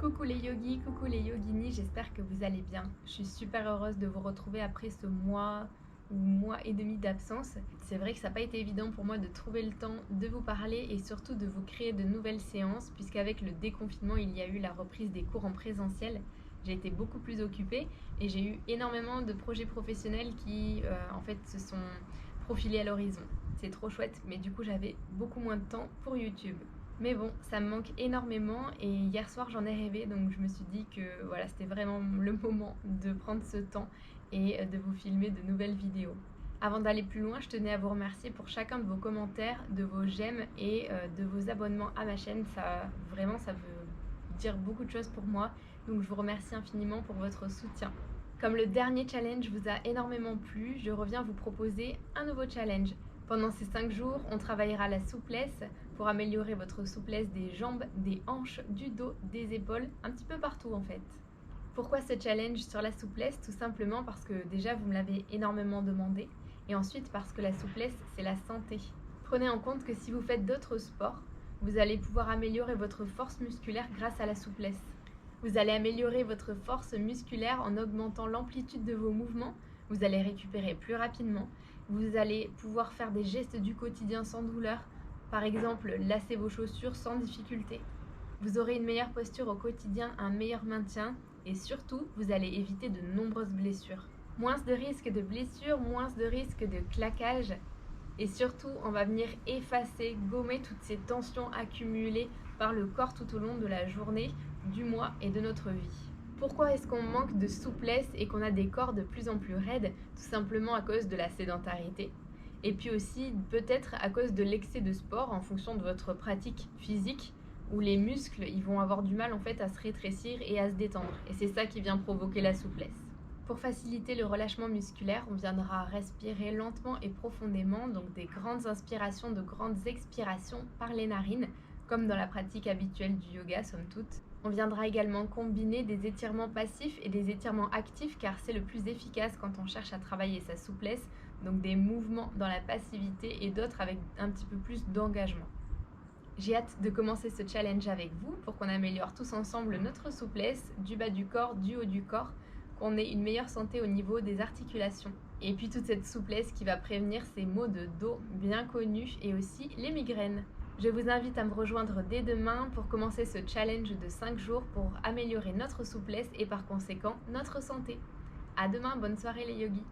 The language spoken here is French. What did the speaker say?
Coucou les yogis, coucou les yoginis, j'espère que vous allez bien. Je suis super heureuse de vous retrouver après ce mois ou mois et demi d'absence. C'est vrai que ça n'a pas été évident pour moi de trouver le temps de vous parler et surtout de vous créer de nouvelles séances, puisqu'avec le déconfinement, il y a eu la reprise des cours en présentiel. J'ai été beaucoup plus occupée et j'ai eu énormément de projets professionnels qui en fait se sont profilés à l'horizon. C'est trop chouette, mais du coup j'avais beaucoup moins de temps pour YouTube. Mais bon, ça me manque énormément et hier soir j'en ai rêvé, donc je me suis dit que voilà, c'était vraiment le moment de prendre ce temps et de vous filmer de nouvelles vidéos. Avant d'aller plus loin, je tenais à vous remercier pour chacun de vos commentaires, de vos j'aime et de vos abonnements à ma chaîne. Ça, vraiment, ça veut dire beaucoup de choses pour moi, donc je vous remercie infiniment pour votre soutien. Comme le dernier challenge vous a énormément plu, je reviens vous proposer un nouveau challenge. Pendant ces 5 jours, on travaillera la souplesse pour améliorer votre souplesse des jambes, des hanches, du dos, des épaules, un petit peu partout en fait. Pourquoi ce challenge sur la souplesse? Tout simplement parce que déjà vous me l'avez énormément demandé et ensuite parce que la souplesse c'est la santé. Prenez en compte que si vous faites d'autres sports, vous allez pouvoir améliorer votre force musculaire grâce à la souplesse. Vous allez améliorer votre force musculaire en augmentant l'amplitude de vos mouvements, vous allez récupérer plus rapidement, vous allez pouvoir faire des gestes du quotidien sans douleur, par exemple lasser vos chaussures sans difficulté. Vous aurez une meilleure posture au quotidien, un meilleur maintien et surtout, vous allez éviter de nombreuses blessures. Moins de risques de blessures, moins de risques de claquage et surtout, on va venir effacer, gommer toutes ces tensions accumulées par le corps tout au long de la journée, du mois et de notre vie. Pourquoi est-ce qu'on manque de souplesse et qu'on a des corps de plus en plus raides? Tout simplement à cause de la sédentarité. Et puis aussi peut-être à cause de l'excès de sport en fonction de votre pratique physique où les muscles ils vont avoir du mal en fait à se rétrécir et à se détendre. Et c'est ça qui vient provoquer la souplesse. Pour faciliter le relâchement musculaire, on viendra respirer lentement et profondément, donc des grandes inspirations, de grandes expirations par les narines, comme dans la pratique habituelle du yoga, somme toute. On viendra également combiner des étirements passifs et des étirements actifs, car c'est le plus efficace quand on cherche à travailler sa souplesse, donc des mouvements dans la passivité et d'autres avec un petit peu plus d'engagement. J'ai hâte de commencer ce challenge avec vous pour qu'on améliore tous ensemble notre souplesse, du bas du corps, du haut du corps, qu'on ait une meilleure santé au niveau des articulations. Et puis toute cette souplesse qui va prévenir ces maux de dos bien connus et aussi les migraines. Je vous invite à me rejoindre dès demain pour commencer ce challenge de 5 jours pour améliorer notre souplesse et par conséquent notre santé. À demain, bonne soirée les yogis.